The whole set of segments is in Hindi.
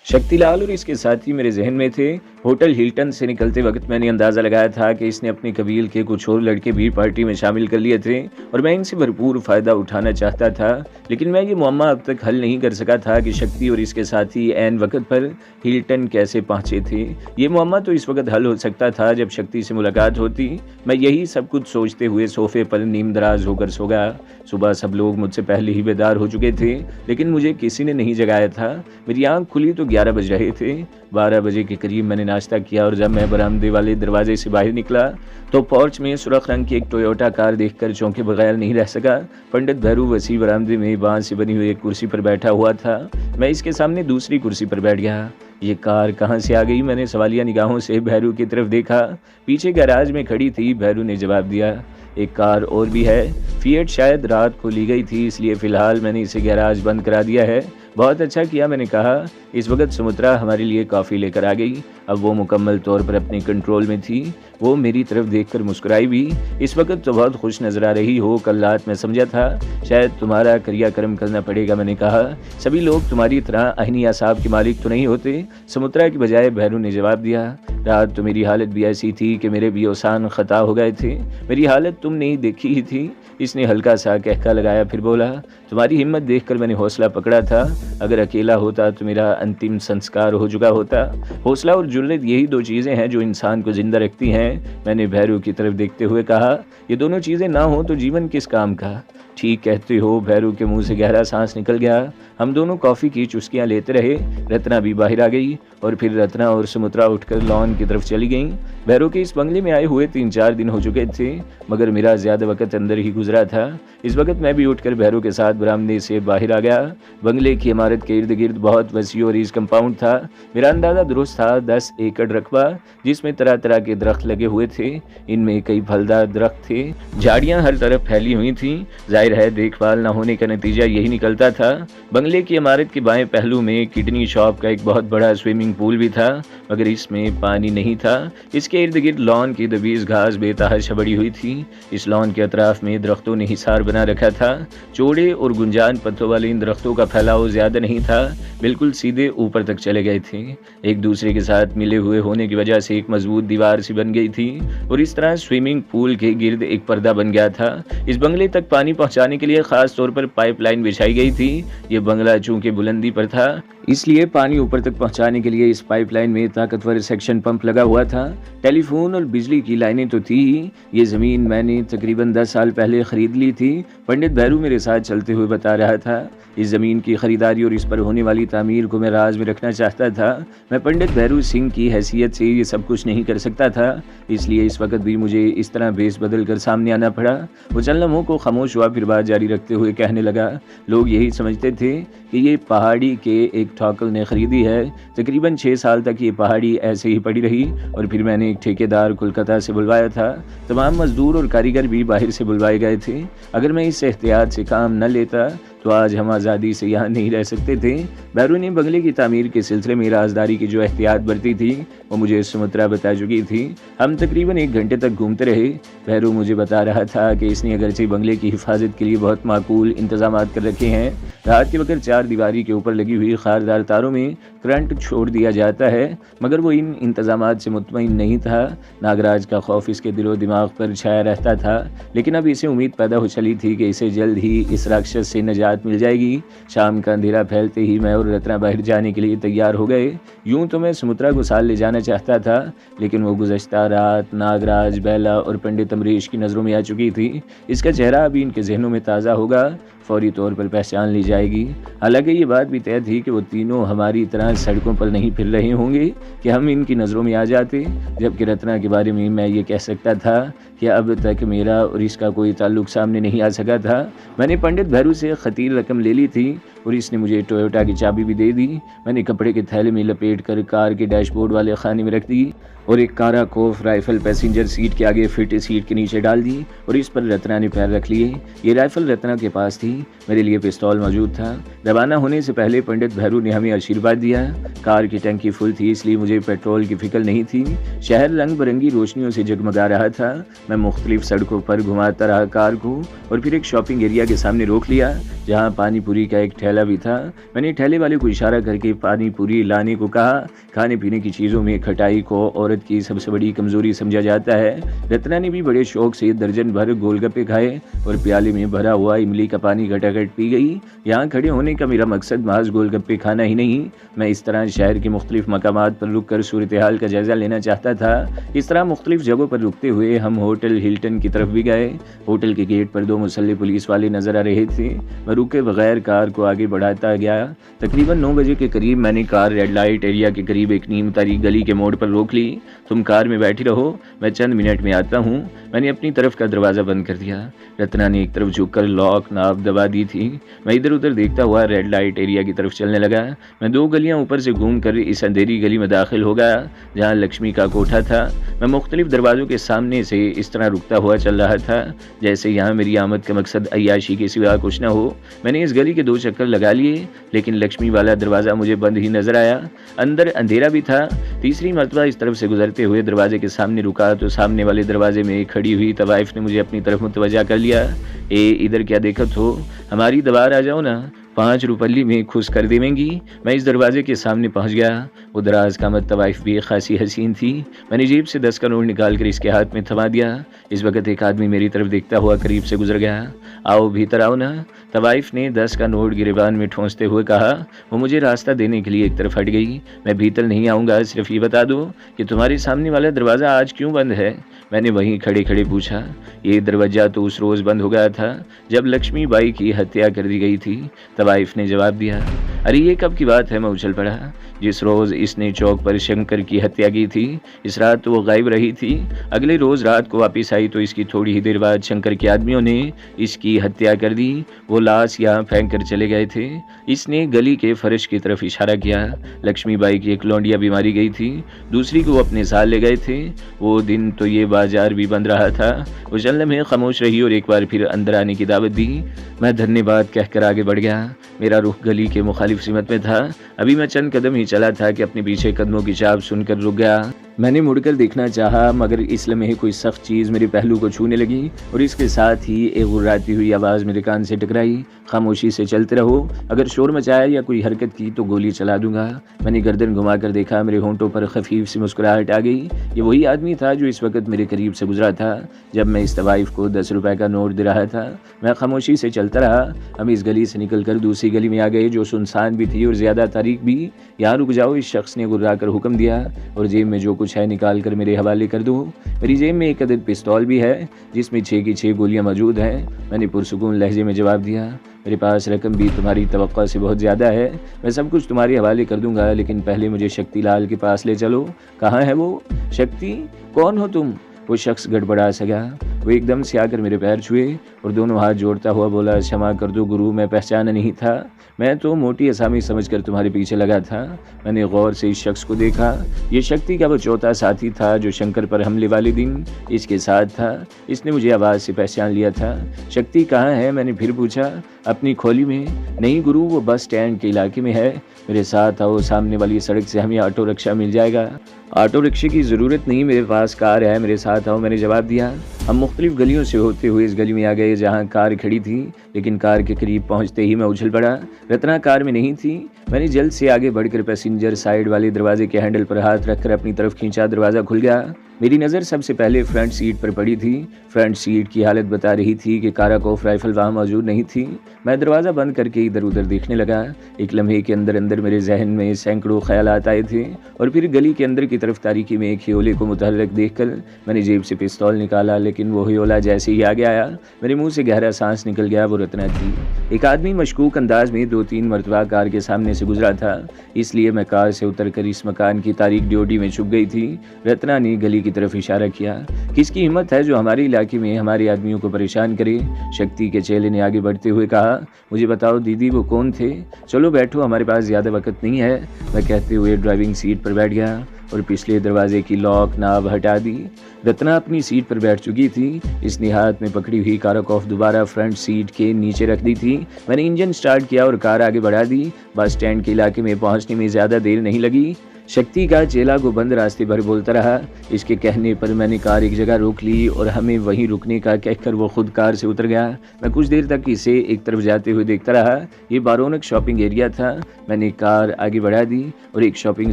शक्तिलाल और इसके साथी मेरे जहन में थे। होटल हिल्टन से निकलते वक्त मैंने अंदाज़ा लगाया था कि इसने अपने कबील के कुछ और लड़के भी पार्टी में शामिल कर लिए थे और मैं इनसे भरपूर फ़ायदा उठाना चाहता था। लेकिन मैं ये मुअम्मा अब तक हल नहीं कर सका था कि शक्ति और इसके साथी ऐन वक्त पर हिल्टन कैसे पहुँचे थे। ये मुअम्मा तो इस वक्त हल हो सकता था जब शक्ति से मुलाकात होती। मैं यही सब कुछ सोचते हुए सोफ़े पर नीम दराज होकर सो गया। सुबह सब लोग मुझसे पहले ही बेदार हो चुके थे, लेकिन मुझे किसी ने नहीं जगाया था। मेरी आँख खुली तो 11 बज रहे थे। 12 बजे के करीब मैंने नाश्ता किया और जब मैं बरामदे वाले दरवाजे से बाहर निकला तो पोर्च में सुर्ख रंग की एक टोयोटा कार देखकर चौंके बगैर नहीं रह सका। पंडित भैरू वसी बरामदे में बांस से बनी हुई एक कुर्सी पर बैठा हुआ था। मैं इसके सामने दूसरी कुर्सी पर बैठ गया। ये कार कहाँ से आ गई? मैंने सवालिया निगाहों से भैरू की तरफ देखा। पीछे गैराज में खड़ी थी। भैरू ने जवाब दिया, एक कार और भी है, फिएट शायद रात को ली गई थी, इसलिए फ़िलहाल मैंने इसे गैराज बंद करा दिया है। बहुत अच्छा किया, मैंने कहा। इस वक्त सुमित्रा हमारे लिए कॉफ़ी लेकर आ गई। अब वो मुकम्मल तौर पर अपने कंट्रोल में थी। वो मेरी तरफ देखकर मुस्कुराई भी। इस वक्त तो बहुत खुश नज़र आ रही हो। कल रात मैं समझा था शायद तुम्हारा क्रियाक्रम करना पड़ेगा। मैंने कहा, सभी लोग तुम्हारी तरह अहनी असाब के मालिक तो नहीं होते। सुमित्रा की बजाय भैरू ने जवाब दिया, रात तो मेरी हालत भी ऐसी थी कि मेरे भी औसान ख़ता हो गए थे। मेरी हालत तुम नहीं देखी ही थी। इसने हल्का सा कहका लगाया, फिर बोला, तुम्हारी हिम्मत देखकर मैंने हौसला पकड़ा था। अगर अकेला होता तो मेरा अंतिम संस्कार हो चुका होता। हौसला और जुर्रत यही दो चीज़ें हैं जो इंसान को जिंदा रखती हैं। मैंने भैरू की तरफ देखते हुए कहा, ये दोनों चीज़ें ना हो तो जीवन किस काम का? ठीक कहते हो। भैरू के मुंह से गहरा सांस निकल गया। हम दोनों कॉफ़ी की चुस्कियां लेते रहे। रत्ना भी बाहर आ गई और फिर रत्ना और सुमित्रा उठकर लॉन की तरफ चली गईं। भैरू के इस बंगले में आए हुए 3-4 दिन हो चुके थे, मगर मेरा ज़्यादा वक्त अंदर ही गुजरा था। इस वक्त मैं भी उठकर भैरू के साथ बरामदे से बाहर आ गया। बंगले की इमारत के इर्द गिर्द बहुत वसी और इस कंपाउंड था। मेरा अंदाज़ा दुरुस्त था, 10 एकड़ रकबा, जिसमें तरह तरह के दरख्त लगे हुए थे। इनमें कई फलदार दरख्त थे। झाड़ियाँ हर तरफ फैली हुई थीं। जाहिर है देखभाल न होने का नतीजा यही निकलता था। बंगले की इमारत के बाएं पहलू में किडनी शॉप का एक बहुत बड़ा स्विमिंग पूल भी था, मगर इसमें पानी नहीं था। इसके इर्द गिर्द लॉन की दबीज घास बेतहाशा बड़ी हुई थी। इस लॉन के अतराफ में दरख्तों ने हिसार बना रखा था। चौड़े और गुंजान पत्तों वाले इन दरख्तों का फैलाव ज्यादा नहीं था, बिल्कुल सीधे ऊपर तक चले गए थे। एक दूसरे के साथ मिले हुए होने की वजह से एक मजबूत दीवार सी बन गई थी और इस तरह स्विमिंग पूल के गिर्द एक पर्दा बन गया था। इस बंगले तक पानी पहुंचाने के लिए खास तौर पर पाइपलाइन बिछाई गई थी। ये बंगला चूंकि बुलंदी पर था, इसलिए पानी ऊपर तक पहुंचाने के लिए इस पाइपलाइन में ताकतवर सेक्शन पंप लगा हुआ था। टेलीफोन और बिजली की लाइनें तो थी ही। ये ज़मीन मैंने तकरीबन 10 साल पहले ख़रीद ली थी। पंडित भैरू मेरे साथ चलते हुए बता रहा था। इस ज़मीन की ख़रीदारी और इस पर होने वाली तामीर को मैं राज में रखना चाहता था। मैं पंडित भैरू सिंह की हैसियत से ये सब कुछ नहीं कर सकता था, इसलिए इस वक्त भी मुझे इस तरह भेस बदल कर सामने आना पड़ा। वो चंद लम्हों को खामोश हुआ, फिर बात जारी रखते हुए कहने लगा, लोग यही समझते थे कि ये पहाड़ी के एक ठोकर ने ख़रीदी है। तकरीबन 6 साल तक ये पहाड़ी ऐसे ही पड़ी रही और फिर मैंने एक ठेकेदार कोलकाता से बुलवाया था। तमाम मजदूर और कारीगर भी बाहर से बुलवाए गए थे। अगर मैं इस एहतियात से काम न लेता तो आज हम आज़ादी से यहाँ नहीं रह सकते थे। भैरू ने बंगले की तामीर के सिलसिले में राजदारी की जो एहतियात बरती थी वो मुझे सुमित्रा बता चुकी थी। हम तकरीबन 1 घंटे तक घूमते रहे। भैरू मुझे बता रहा था कि इसने अगरचे बंगले की हिफाजत के लिए बहुत माकूल इंतजाम कर रखे हैं। रात के वक्त 4 दीवारी के ऊपर लगी हुई खारदार तारों में करंट छोड़ दिया जाता है, मगर वो इन इंतजामात से मुतमईन नहीं था। नागराज का खौफ इसके दिलो दिमाग पर छाया रहता था, लेकिन अब इसे उम्मीद पैदा हो चली थी कि इसे जल्द ही इस राक्षस से निजात मिल जाएगी। शाम का अंधेरा फैलते ही मैं और रत्ना बाहर जाने के लिए तैयार हो गए। यूं तो मैं सुमित्रा को साथ ले जाना चाहता था, लेकिन वो गुज़श्ता रात नागराज, बेला और पंडित अमरीश की नज़रों में आ चुकी थी। इसका चेहरा अभी इनके जहनों में ताज़ा होगा, फौरी तौर पर पहचान ली जाएगी। हालांकि ये बात भी तय थी कि वो तीनों हमारी तरह सड़कों पर नहीं फिर रहे होंगे कि हम इनकी नज़रों में आ जाते। जबकि रत्ना के बारे में मैं ये कह सकता था कि अब तक मेरा और इसका कोई ताल्लुक सामने नहीं आ सका था। मैंने पंडित भैरू से खतीर रकम ले ली थी और इसने मुझे टोयोटा की चाबी भी दे दी। मैंने कपड़े के थैले में लपेट कर कार के डैशबोर्ड वाले खाने में रख दी और एक काराकोफ राइफल पैसेंजर सीट के आगे फिट सीट के नीचे डाल दी और इस पर रत्ना ने पैर रख लिए। ये राइफल रत्ना के पास थी, मेरे लिए पिस्तौल मौजूद था। रवाना होने से पहले पंडित भैरू ने हमें आशीर्वाद दिया। कार की टंकी फुल थी, इसलिए मुझे पेट्रोल की फिक्र नहीं थी। शहर रंग बिरंगी रोशनियों से जगमगा रहा था। मैं मुख्तलिफ सड़कों पर घुमाता रहा कार को और फिर एक शॉपिंग एरिया के सामने रोक लिया। जहाँ पानी पूरी का एक ठेला भी था। मैंने ठेले वाले को इशारा करके पानी पूरी लाने को कहा। खाने पीने की चीज़ों में खटाई को औरत की सबसे बड़ी कमज़ोरी समझा जाता है। रत्ना ने भी बड़े शौक से दर्जन भर गोलगप्पे खाए और प्याले में भरा हुआ इमली का पानी घटाघट पी गई। यहाँ खड़े होने का मेरा मकसद महज गोलगप्पे खाना ही नहीं, मैं इस तरह शहर के मुख्तलिफ मकामात पर रुक कर सूरत हाल का जायज़ा लेना चाहता था। इस तरह मुख्तलिफ जगहों पर रुकते हुए हम होटल हिल्टन की तरफ भी गए। होटल के गेट पर 2 मुसल्लह पुलिस वाले नजर आ रहे थे। मैं रुके बगैर कार को आगे बढ़ाता गया। तकरीबन 9 बजे के करीब मैंने कार रेड लाइट एरिया के करीब एक नीम तारीख गली के मोड़ पर रोक ली। तुम कार में बैठी रहो, मैं चंद मिनट में आता हूँ। मैंने अपनी तरफ का दरवाज़ा बंद कर दिया। रत्ना ने एक तरफ झुककर लॉक नाब दबा दी थी। मैं इधर उधर देखता हुआ रेड लाइट एरिया की तरफ चलने लगा। मैं 2 गलियां ऊपर से घूमकर इस अंधेरी गली में दाखिल हो गया जहाँ लक्ष्मी का कोठा था। मैं मुख्तलिफ दरवाज़ों के सामने से इस तरह रुकता हुआ चल रहा था जैसे यहाँ मेरी आमद का मकसद अय्याशी के सिवा कुछ न हो। मैंने इस गली के 2 चक्कर लगा लिए, लेकिन लक्ष्मी वाला दरवाज़ा मुझे बंद ही नजर आया। अंदर अंधेरा भी था। तीसरी मरतबा इस तरफ से गुजरते हुए दरवाजे के सामने रुका तो सामने वाले दरवाजे में खड़ी हुई तवाइफ ने मुझे अपनी तरफ मुतवज्जा कर लिया। ए इधर क्या देखत हो, हमारी दवार आ जाओ ना, 5 रुपये में खुश कर देवेंगी। मैं इस दरवाजे के सामने पहुंच गया। वो दराज कामत तवाइफ भी खासी हसीन थी। मैंने जेब से 10 का नोट निकाल कर इसके हाथ में थमा दिया। इस वक्त एक आदमी मेरी तरफ देखता हुआ करीब से गुजर गया। आओ भीतर आओ ना, तवाइफ ने 10 का नोट गिरेबान में ठोंसते हुए कहा। वो मुझे रास्ता देने के लिए एक तरफ हट गई। मैं भीतर नहीं आऊँगा, सिर्फ ये बता दो कि तुम्हारे सामने वाला दरवाज़ा आज क्यों बंद है। मैंने वहीं खड़े खड़े पूछा। ये दरवाज़ा तो उस रोज़ बंद हो गया था जब लक्ष्मी बाई की हत्या कर दी गई थी, तवाइफ ने जवाब दिया। अरे ये कब की बात है, मैं उछल पड़ा। जिस रोज़ इसने चौक पर शंकर की हत्या की थी, इस रात तो वो गायब रही थी। अगले रोज़ रात को वापस आई तो इसकी थोड़ी ही देर बाद शंकर के आदमियों ने इसकी हत्या कर दी। वो लाश यहाँ फेंक कर चले गए थे। इसने गली के फर्श की तरफ इशारा किया। लक्ष्मी बाई की एक लौंडिया भी मारी गई थी, दूसरी को अपने साथ ले गए थे। वो दिन तो ये बाजार भी बंद रहा था। वो चंद लम्हे खामोश रही और एक बार फिर अंदर आने की दावत दी। मैं धन्यवाद कहकर आगे बढ़ गया। मेरा रुख गली के मुखालिफ सिमत में था। अभी मैं चंद कदम ही चला था कि अपने पीछे कदमों की चाप सुनकर रुक गया। मैंने मुड़कर देखना चाहा, मगर इस लम्हे कोई सख्त चीज़ मेरे पहलू को छूने लगी और इसके साथ ही एक गुर्राती हुई आवाज़ मेरे कान से टकराई। खामोशी से चलते रहो, अगर शोर मचाया या कोई हरकत की तो गोली चला दूंगा। मैंने गर्दन घुमाकर देखा, मेरे होंठों पर खफीफ सी मुस्कुराहट आ गई। ये वही आदमी था जो इस वक्त मेरे करीब से गुजरा था जब मैं इस तवाइफ को 10 रुपए का नोट दे रहा था। मैं खामोशी से चलता रहा। हम इस गली से निकलकर दूसरी गली में आ गए जो सुनसान भी थी और ज़्यादा तारीख भी। यहाँ रुक जाओ, इस शख्स ने गुर्रा कर हुक्म दिया, और जेब में जो कुछ है निकाल कर मेरे हवाले कर दो। मेरी जेब में एक अदद पिस्तौल भी है जिसमें 6 की 6 गोलियां मौजूद हैं। मैंने पुरसुकून लहजे में जवाब दिया। मेरे पास रकम भी तुम्हारी तवक्को से बहुत ज़्यादा है। मैं सब कुछ तुम्हारे हवाले कर दूंगा, लेकिन पहले मुझे शक्ति लाल के पास ले चलो। कहाँ है वो? शक्ति? कौन हो तुम? वो शख्स गड़बड़ा सका। वो एकदम से आकर मेरे पैर छुए और दोनों हाथ जोड़ता हुआ बोला, क्षमा कर दो गुरु, मैं पहचाना नहीं था। मैं तो मोटी असामी समझकर तुम्हारे पीछे लगा था। मैंने गौर से इस शख्स को देखा। ये शक्ति का वो चौथा साथी था जो शंकर पर हमले वाले दिन इसके साथ था। इसने मुझे आवाज़ से पहचान लिया था। शक्ति कहाँ है? मैंने फिर पूछा। अपनी खोली में? नहीं गुरु, वो बस स्टैंड के इलाके में है। मेरे साथ आओ, सामने वाली सड़क से हमें ऑटो रिक्शा मिल जाएगा। ऑटो रिक्शे की ज़रूरत नहीं, मेरे पास कार है, मेरे साथ आओ, मैंने जवाब दिया। हम मुख्तलिफ गलियों से होते हुए इस गली में आ गए जहाँ कार खड़ी थी, लेकिन कार के करीब पहुँचते ही मैं उछल पड़ा। रत्ना कार में नहीं थी। मैंने जल्द से आगे बढ़कर पैसेंजर साइड वाले दरवाजे के हैंडल पर हाथ रखकर अपनी तरफ खींचा। दरवाज़ा खुल गया। मेरी नज़र सबसे पहले फ्रंट सीट पर पड़ी थी। फ्रंट सीट की हालत बता रही थी कि काराकोफ राइफल वहाँ मौजूद नहीं थी। मैं दरवाज़ा बंद करके इधर उधर देखने लगा। एक लम्हे के अंदर अंदर मेरे जहन में सैकड़ों ख्यालात आए थे और फिर गली के अंदर की तरफ तारीकी में एक हियोले को मुतहर्रिक देखकर मैंने जेब से पिस्तौल निकाला, लेकिन वो हियोला जैसे ही आगे आया मेरे मुंह से गहरा सांस निकल गया। वो रत्ना थी। एक आदमी मशकूक अंदाज में 2-3 मरतबा कार के सामने से गुजरा था, इसलिए मैं कार से उतरकर इस मकान की तारीक ड्योडी में छुप गई थी। रत्ना ने गली की तरफ इशारा किया। किसकी हिम्मत है जो हमारे इलाके में हमारे आदमियों को परेशान करे? शक्ति के चेले ने आगे बढ़ते हुए कहा, मुझे बताओ दीदी, वो कौन थे? चलो बैठो, हमारे पास ज़्यादा वक्त नहीं है। मैं कहते हुए ड्राइविंग सीट पर बैठ गया और पिछले दरवाजे की लॉक नाब हटा दी। रत्ना अपनी सीट पर बैठ चुकी थी। इसने हाथ में पकड़ी हुई काराकोफ दोबारा फ्रंट सीट के नीचे रख दी थी। मैंने इंजन स्टार्ट किया और कार आगे बढ़ा दी। बस स्टैंड के इलाके में पहुंचने में ज़्यादा देर नहीं लगी। शक्ति का चेला गोबंद रास्ते भर बोलता रहा। इसके कहने पर मैंने कार एक जगह रोक ली और हमें वहीं रुकने का कहकर वो खुद कार से उतर गया। मैं कुछ देर तक इसे एक तरफ जाते हुए देखता रहा। ये बारोनक शॉपिंग एरिया था। मैंने कार आगे बढ़ा दी और एक शॉपिंग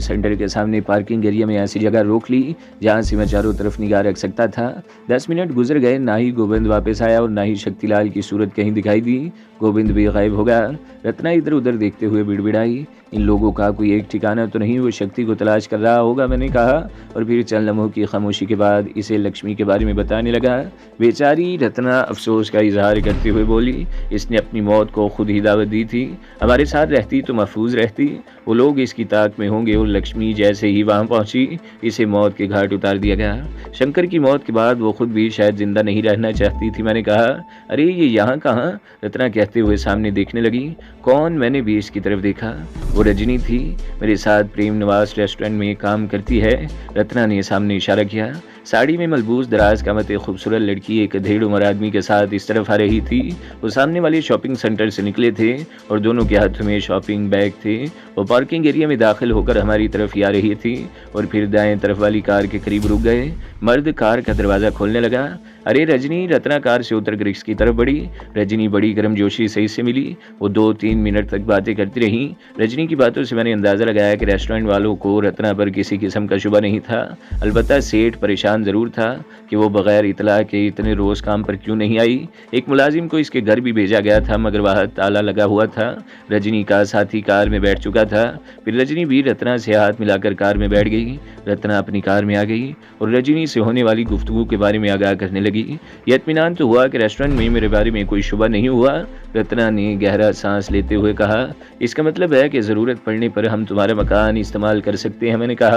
सेंटर के सामने पार्किंग एरिया में ऐसी जगह रोक ली जहाँ से मैं चारों तरफ निगाह रख सकता था। 10 मिनट गुजर गए, ना ही गोविंद वापस आया और ना ही शक्तिलाल की सूरत कहीं दिखाई दी। गोविंद भी गायब हो गया। रत्ना इधर उधर देखते हुए बिड़बिड़ाई, इन लोगों का कोई एक ठिकाना तो नहीं, वो शक्ति को तलाश कर रहा होगा, मैंने कहा। और फिर चंद लम्हों की खामोशी के बाद इसे लक्ष्मी के बारे में बताने लगा। बेचारी रत्ना अफसोस का इजहार करते हुए बोली, इसने अपनी मौत को खुद ही दावत दी थी। हमारे साथ रहती तो महफूज रहती। वो लोग इसकी ताक में होंगे और लक्ष्मी जैसे ही वहाँ पहुंची इसे मौत के घाट उतार दिया गया। शंकर की मौत के बाद वो खुद भी शायद जिंदा नहीं रहना चाहती थी, मैंने कहा। अरे ये यहाँ कहाँ? रत्ना कहते हुए सामने देखने लगी। कौन? मैंने भी इसकी तरफ देखा। वो रजनी थी, मेरे साथ प्रेम निवास रेस्टोरेंट में काम करती है। रत्ना ने सामने इशारा किया। साड़ी में मलबूस दराज कामत खूबसूरत लड़की एक अधेड़ उम्र आदमी के साथ इस तरफ आ रही थी। वो सामने वाले शॉपिंग सेंटर से निकले थे और दोनों के हाथों में शॉपिंग बैग थे। वो पार्किंग एरिया में दाखिल होकर हमारी तरफ ही आ रही थी और फिर दाएं तरफ वाली कार के करीब रुक गए। मर्द कार का दरवाज़ा खोलने लगा। अरे रजनी! रत्ना कार से उतर कर इसकी तरफ बढ़ी। रजनी बड़ी गर्मजोशी से इससे मिली। वो 2-3 मिनट तक बातें करती रहीं। रजनी की बातों से मैंने अंदाज़ा लगाया कि रेस्टोरेंट वालों को रत्ना पर किसी किस्म का शुबा नहीं था। अलबत्ता सेठ परेशान ज़रूर था कि वो बगैर इतला के इतने रोज़ काम पर क्यों नहीं आई। एक मुलाजिम को इसके घर भी भेजा गया था मगर वहाँ ताला लगा हुआ था। रजनी का साथी कार में बैठ चुका था। फिर रजनी भी रत्ना से हाथ मिलाकर कार में बैठ गई। रत्ना अपनी कार में आ गई और रजनी से होने वाली गुफ्तगू के बारे में आगाह करने लगी। यह इत्मीनान तो हुआ कि रेस्टोरेंट में मेरे बारे में कोई शुबा नहीं हुआ। रत्ना ने गहरा सांस लेते हुए कहा, इसका मतलब है कि ज़रूरत पड़ने पर हम तुम्हारा मकान इस्तेमाल कर सकते हैं, मैंने कहा।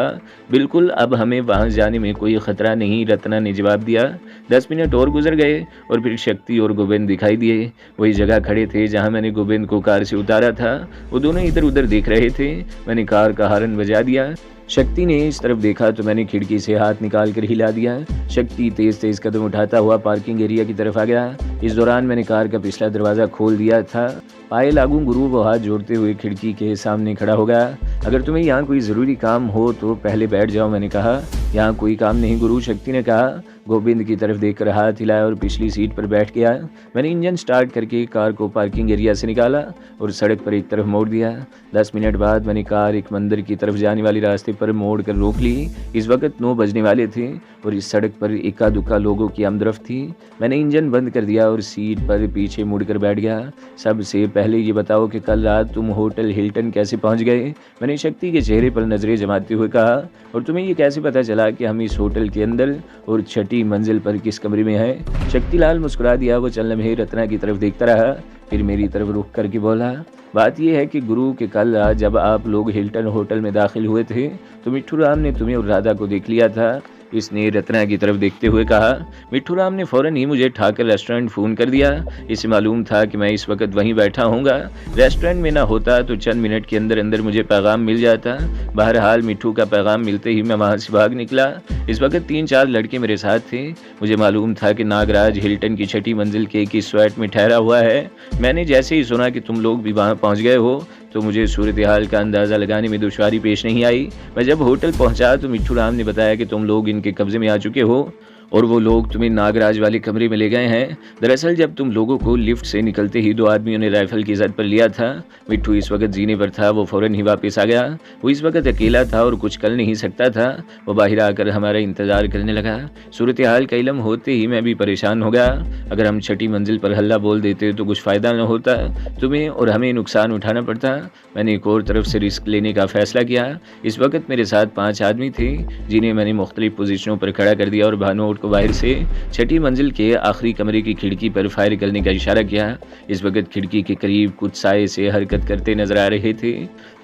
बिल्कुल, अब हमें वहाँ जाने में कोई ख़तरा नहीं, रत्ना ने जवाब दिया। 10 मिनट और गुजर गए और फिर शक्ति और गोविंद दिखाई दिए। वही जगह खड़े थे जहाँ मैंने गोविंद को कार से उतारा था। वो दोनों इधर उधर देख रहे थे। मैंने कार का हॉर्न बजा दिया। शक्ति ने इस तरफ देखा तो मैंने खिड़की से हाथ निकाल कर हिला दिया। शक्ति तेज तेज कदम उठाता हुआ पार्किंग एरिया की तरफ आ गया। इस दौरान मैंने कार का पिछला दरवाज़ा खोल दिया था। पाए लागू गुरु वो हाथ जोड़ते हुए खिड़की के सामने खड़ा हो गया। अगर तुम्हें यहाँ कोई ज़रूरी काम हो तो पहले बैठ जाओ, मैंने कहा। यहाँ कोई काम नहीं गुरु, शक्ति ने कहा। गोविंद की तरफ देखकर हाथ हिलाया और पिछली सीट पर बैठ गया। मैंने इंजन स्टार्ट करके कार को पार्किंग एरिया से निकाला और सड़क पर एक तरफ मोड़ दिया। 10 मिनट बाद मैंने कार एक मंदिर की तरफ जाने वाले रास्ते पर मोड़ कर रोक ली। इस वक्त 9 बजने वाले थे और इस सड़क पर इक्का दुक्का लोगों की आमदरफ्त थी। मैंने इंजन बंद कर दिया और सीट पर पीछे मुड़कर बैठ गया। सबसे पहले ये बताओ कि कल रात तुम होटल हिल्टन कैसे पहुंच गए? मैंने शक्ति के चेहरे पर नजरें जमाते हुए कहा। और तुम्हें ये कैसे पता चला कि हम इस होटल के अंदर और छठी मंजिल पर किस कमरे में है? शक्तिलाल मुस्कुरा दिया। वो चंद लम्हे रत्ना की तरफ देखता रहा, फिर मेरी तरफ रुख करके बोला, बात यह है कि गुरु के कल रात जब आप लोग हिल्टन होटल में दाखिल हुए थे तो मिट्ठू राम ने तुम्हें और राधा को देख लिया था। इसने रत्ना की तरफ देखते हुए कहा। मिट्ठू राम ने फ़ौरन ही मुझे ठाकर रेस्टोरेंट फ़ोन कर दिया। इसे मालूम था कि मैं इस वक्त वहीं बैठा हूँगा। रेस्टोरेंट में ना होता तो चंद मिनट के अंदर अंदर मुझे पैगाम मिल जाता। बहरहाल मिट्ठू का पैगाम मिलते ही मैं वहाँ से भाग निकला। इस वक्त 3-4 लड़के मेरे साथ थे। मुझे मालूम था कि नागराज हिल्टन की छठी मंजिल के एक स्वेट में ठहरा हुआ है। मैंने जैसे ही सुना कि तुम लोग भी वहाँ पहुँच गए हो तो मुझे सूरत हाल का अंदाज़ा लगाने में दुश्वारी पेश नहीं आई। मैं जब होटल पहुंचा तो मिट्ठू राम ने बताया कि तुम लोग इनके कब्जे में आ चुके हो और वो लोग तुम्हें नागराज वाले कमरे में ले गए हैं। दरअसल जब तुम लोगों को लिफ्ट से निकलते ही 2 आदमियों ने राइफल की जद पर लिया था। मिट्ठू इस वक्त जीने पर था, वो फ़ौरन ही वापस आ गया। वो इस वक्त अकेला था और कुछ कर नहीं सकता था। वो बाहर आकर हमारा इंतज़ार करने लगा। सूरत हाल का इल्म होते ही मैं भी परेशान हो गया। अगर हम छठी मंजिल पर हल्ला बोल देते तो कुछ फ़ायदा न होता, तुम्हें और हमें नुकसान उठाना पड़ता। मैंने एक और तरफ से रिस्क लेने का फ़ैसला किया। इस वक्त मेरे साथ 5 आदमी थे जिन्हें मैंने मुख्तलिफ पोजीशनों पर खड़ा कर दिया और भानोट को बाहर से छठी मंजिल के आखिरी कमरे की खिड़की पर फायर करने का इशारा किया। इस वक्त खिड़की के करीब कुछ साए से हरकत करते नजर आ रहे थे।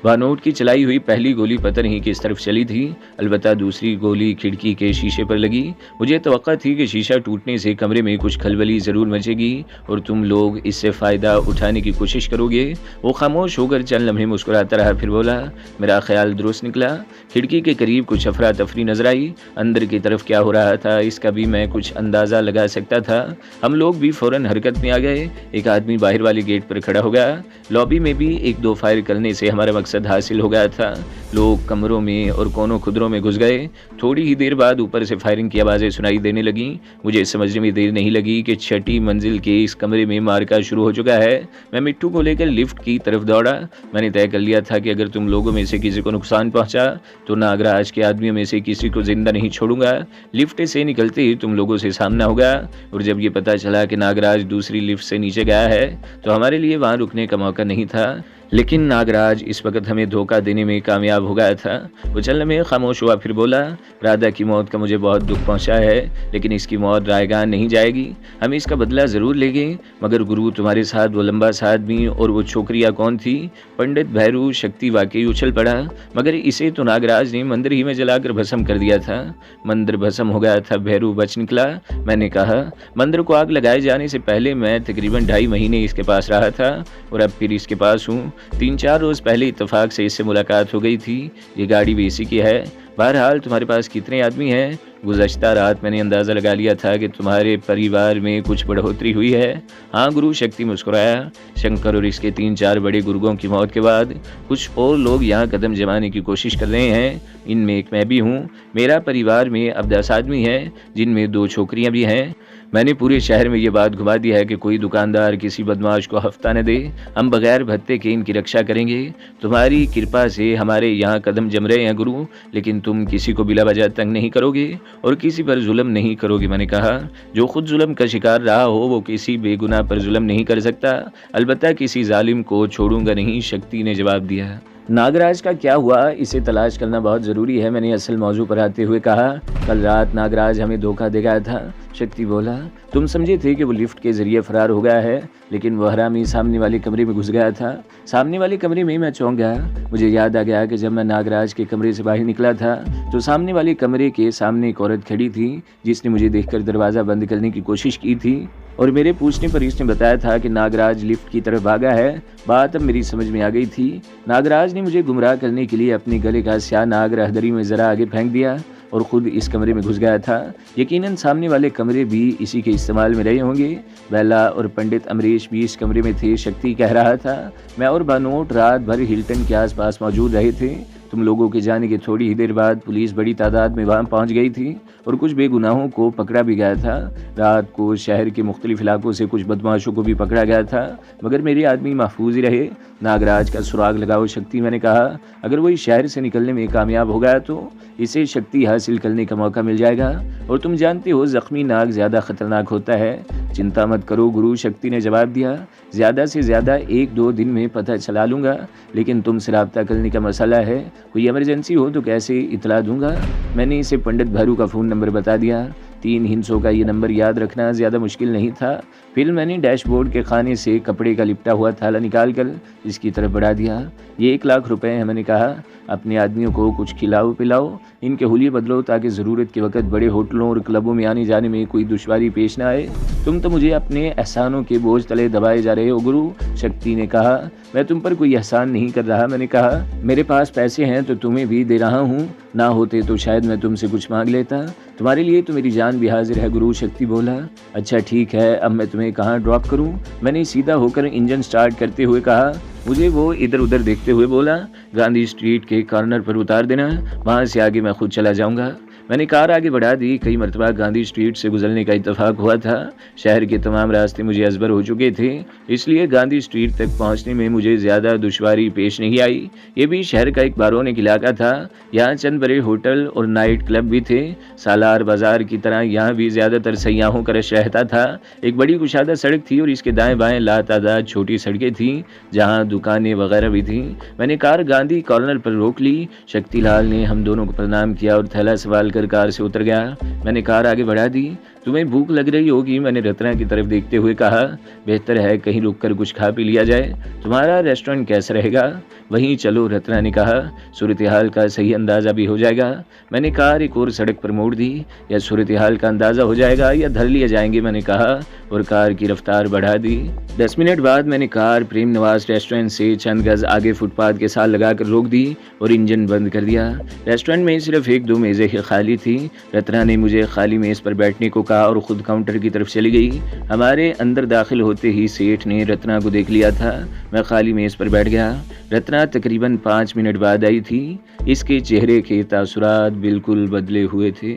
भानोट की चलाई हुई पहली गोली पता नहीं किस तरफ चली थी, अलबत्ता दूसरी गोली खिड़की के शीशे पर लगी। मुझे तवक्का थी कि शीशा टूटने से कमरे में कुछ खलबली ज़रूर मचेगी और तुम लोग इससे फ़ायदा उठाने की कोशिश करोगे। वो खामोश होकर चंद लम्हे मुस्कुराता रहा, फिर बोला, मेरा ख्याल दुरुस्त निकला। खिड़की के करीब कुछ अफरा तफरी नजर आई। अंदर की तरफ क्या हो रहा था इसका भी मैं कुछ अंदाज़ा लगा सकता था। हम लोग भी फ़ौरन हरकत में आ गए। एक आदमी बाहर वाले गेट पर खड़ा हो गया। लॉबी में भी 1-2 फायर करने से हमारा मकसद हासिल हो गया था। लोग कमरों में और कोनों खुदरों में घुस गए। थोड़ी ही देर बाद ऊपर से फायरिंग की आवाज़ें सुनाई देने लगीं। मुझे समझने में देर नहीं लगी कि छठी मंजिल के इस कमरे में मार्का शुरू हो चुका है। मैं मिट्टू को लेकर लिफ्ट की तरफ दौड़ा। मैंने तय कर लिया था कि अगर तुम लोगों में से किसी को नुकसान पहुंचा तो नागराज के आदमियों में से किसी को जिंदा नहीं छोड़ूंगा। लिफ्ट से निकलते ही तुम लोगों से सामना होगा, और जब ये पता चला कि नागराज दूसरी लिफ्ट से नीचे गया है तो हमारे लिए वहां रुकने का मौका नहीं था। लेकिन नागराज इस वक्त हमें धोखा देने में कामयाब हो गया था। वो चलने में खामोश हुआ, फिर बोला, राधा की मौत का मुझे बहुत दुख पहुंचा है, लेकिन इसकी मौत रायगान नहीं जाएगी। हम इसका बदला ज़रूर लेंगे। मगर गुरु, तुम्हारे साथ वो लंबा सा आदमी और वो छोकरिया कौन थी? पंडित भैरू शक्ति वाकई उछल पड़ा। मगर इसे तो नागराज ने मंदिर ही में जलाकर भस्म कर दिया था। मंदिर भस्म हो गया था, भैरू बच निकला। मैंने कहा, मंदिर को आग लगाए जाने से पहले मैं तकरीबन 2.5 महीने इसके पास रहा था और अब फिर इसके पास हूँ। 3-4 रोज़ पहले इत्तेफाक से इससे मुलाकात हो गई थी। ये गाड़ी भी इसी की है। बहरहाल, तुम्हारे पास कितने आदमी हैं? गुज़श्ता रात मैंने अंदाज़ा लगा लिया था कि तुम्हारे परिवार में कुछ बढ़ोतरी हुई है। हाँ गुरु, शक्ति मुस्कुराया। शंकर और इसके 3-4 बड़े गुर्गों की मौत के बाद कुछ और लोग यहाँ कदम जमाने की कोशिश कर रहे हैं। इनमें एक मैं भी हूँ। मेरा परिवार में अब 10 आदमी हैं, जिनमें 2 छोकरियाँ भी हैं। मैंने पूरे शहर में ये बात घुमा दी है कि कोई दुकानदार किसी बदमाश को हफ्ता न दे। हम बगैर भत्ते के इनकी रक्षा करेंगे। तुम्हारी कृपा से हमारे यहाँ कदम जम रहे हैं गुरु, लेकिन तुम किसी को बिला वजह तंग नहीं करोगे और किसी पर जुल्म नहीं करोगे। मैंने कहा, जो खुद जुल्म का शिकार रहा हो वो किसी बेगुनाह पर जुल्म नहीं कर सकता। अलबत्ता किसी जालिम को छोड़ूंगा नहीं, शक्ति ने जवाब दिया। नागराज का क्या हुआ, इसे तलाश करना बहुत ज़रूरी है। मैंने असल मौजू पर आते हुए कहा, कल रात नागराज हमें धोखा दे गया था। शक्ति बोला, तुम समझे थे कि वो लिफ्ट के ज़रिए फ़रार हो गया है, लेकिन वह हरामी सामने वाले कमरे में घुस गया था। सामने वाले कमरे में मैं चौंक गया। मुझे याद आ गया कि जब मैं नागराज के कमरे से बाहर निकला था तो सामने वाले कमरे के सामने एक औरत खड़ी थी, जिसने मुझे देखकर दरवाज़ा बंद करने की कोशिश की थी, और मेरे पूछने पर इसने बताया था कि नागराज लिफ्ट की तरफ भागा है। बात अब मेरी समझ में आ गई थी। नागराज ने मुझे गुमराह करने के लिए अपने गले का स्याह नाग राहदरी में ज़रा आगे फेंक दिया और ख़ुद इस कमरे में घुस गया था। यकीनन सामने वाले कमरे भी इसी के इस्तेमाल में रहे होंगे। बेला और पंडित अमरीश भी इस कमरे में थे, शक्ति कह रहा था। मैं और बानोट रात भर हिल्टन के आसपास मौजूद रहे थे। तुम लोगों के जाने के थोड़ी ही देर बाद पुलिस बड़ी तादाद में वहाँ पहुँच गई थी और कुछ बेगुनाहों को पकड़ा भी गया था। रात को शहर के मुख्तलिफ इलाकों से कुछ बदमाशों को भी पकड़ा गया था, मगर मेरे आदमी महफूज ही रहे। नागराज का सुराग लगाओ शक्ति, मैंने कहा। अगर वही शहर से निकलने में कामयाब हो गया तो इसे शक्ति हासिल करने का मौका मिल जाएगा, और तुम जानते हो ज़ख्मी नाग ज़्यादा ख़तरनाक होता है। चिंता मत करो गुरु, शक्ति ने जवाब दिया। ज़्यादा से ज़्यादा 1-2 दिन में पता चला लूँगा, लेकिन तुमसे रब्ता करने का मसला है। कोई इमरजेंसी हो तो कैसे इतला दूंगा। मैंने इसे पंडित भैरू का फ़ोन नंबर बता दिया। 3 हिंसों का ये नंबर याद रखना ज़्यादा मुश्किल नहीं था। फिर मैंने डैशबोर्ड के खाने से कपड़े का लिपटा हुआ थैला निकालकर इसकी तरफ बढ़ा दिया। ये 1 लाख रुपए है। मैंने कहा, अपने आदमियों को कुछ खिलाओ पिलाओ, इनके हुलिये बदलो, ताकि ज़रूरत के वक्त बड़े होटलों और क्लबों में आने जाने में कोई दुश्वारी पेश ना आए। तुम तो मुझे अपने एहसानों के बोझ तले दबाए जा रहे हो गुरु, शक्ति ने कहा। मैं तुम पर कोई एहसान नहीं कर रहा। मैंने कहा, मेरे पास पैसे हैं तो तुम्हें भी दे रहा हूँ, ना होते तो शायद मैं तुमसे कुछ मांग लेता। तुम्हारे लिए तो मेरी जान भी हाजिर है गुरु, शक्ति बोला। अच्छा ठीक है, अब मैं तुम्हें कहाँ ड्रॉप करूँ? मैंने सीधा होकर इंजन स्टार्ट करते हुए कहा। मुझे वो इधर उधर देखते हुए बोला, गांधी स्ट्रीट के कॉर्नर पर उतार देना, वहाँ से आगे मैं खुद चला जाऊँगा। मैंने कार आगे बढ़ा दी। कई मरतबा गांधी स्ट्रीट से गुजरने का इत्तेफाक हुआ था। शहर के तमाम रास्ते मुझे अजबर हो चुके थे, इसलिए गांधी स्ट्रीट तक पहुंचने में मुझे ज़्यादा दुश्वारी पेश नहीं आई। ये भी शहर का एक बारोनिक इलाका था। यहाँ चंद बड़े होटल और नाइट क्लब भी थे। सालार बाजार की तरह यहाँ भी ज़्यादातर सयाहों का रश रहता था। एक बड़ी कुशादा सड़क थी और इसके दाएँ बाएँ लातादाद छोटी सड़कें थीं, जहाँ दुकानें वगैरह भी थीं। मैंने कार गांधी कॉर्नर पर रोक ली। शक्तिलाल ने हम दोनों को प्रणाम किया और थैला सवाल कार से उतर गया। मैंने कार आगे बढ़ा दी। तुम्हें भूख लग रही होगी, मैंने रत्ना की तरफ देखते हुए कहा। बेहतर है कहीं रुककर कुछ खा पी लिया जाए। तुम्हारा रेस्टोरेंट कैसा रहेगा? वहीं चलो, रत्ना ने कहा। सूरत हाल का सही अंदाज़ा भी हो जाएगा। मैंने कार एक और सड़क पर मोड़ दी। या सूरत हाल का अंदाज़ा हो जाएगा या धर लिए जाएंगे, मैंने कहा, और कार की रफ्तार बढ़ा दी। 10 मिनट बाद मैंने कार प्रेम नवाज रेस्टोरेंट से चंद गज आगे फुटपाथ के साथ लगाकर रोक दी और इंजन बंद कर दिया। रेस्टोरेंट में सिर्फ 1-2 मेज़ें ही खाली थी। रत्ना ने मुझे खाली मेज़ पर बैठने को कहा और ख़ुद काउंटर की तरफ चली गई। हमारे अंदर दाखिल होते ही सेठ ने रत्ना को देख लिया था। मैं खाली मेज़ पर बैठ गया। रत्ना तकरीबन 5 मिनट बाद आई थी। इसके चेहरे के तासुरात बिल्कुल बदले हुए थे।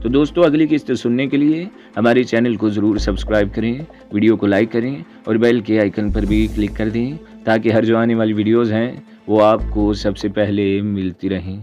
तो दोस्तों, अगली किस्त सुनने के लिए हमारे चैनल को ज़रूर सब्सक्राइब करें, वीडियो को लाइक करें और बेल के आइकन पर भी क्लिक कर दें ताकि हर जो आने वाली वीडियोज़ हैं वो आपको सबसे पहले मिलती रहें।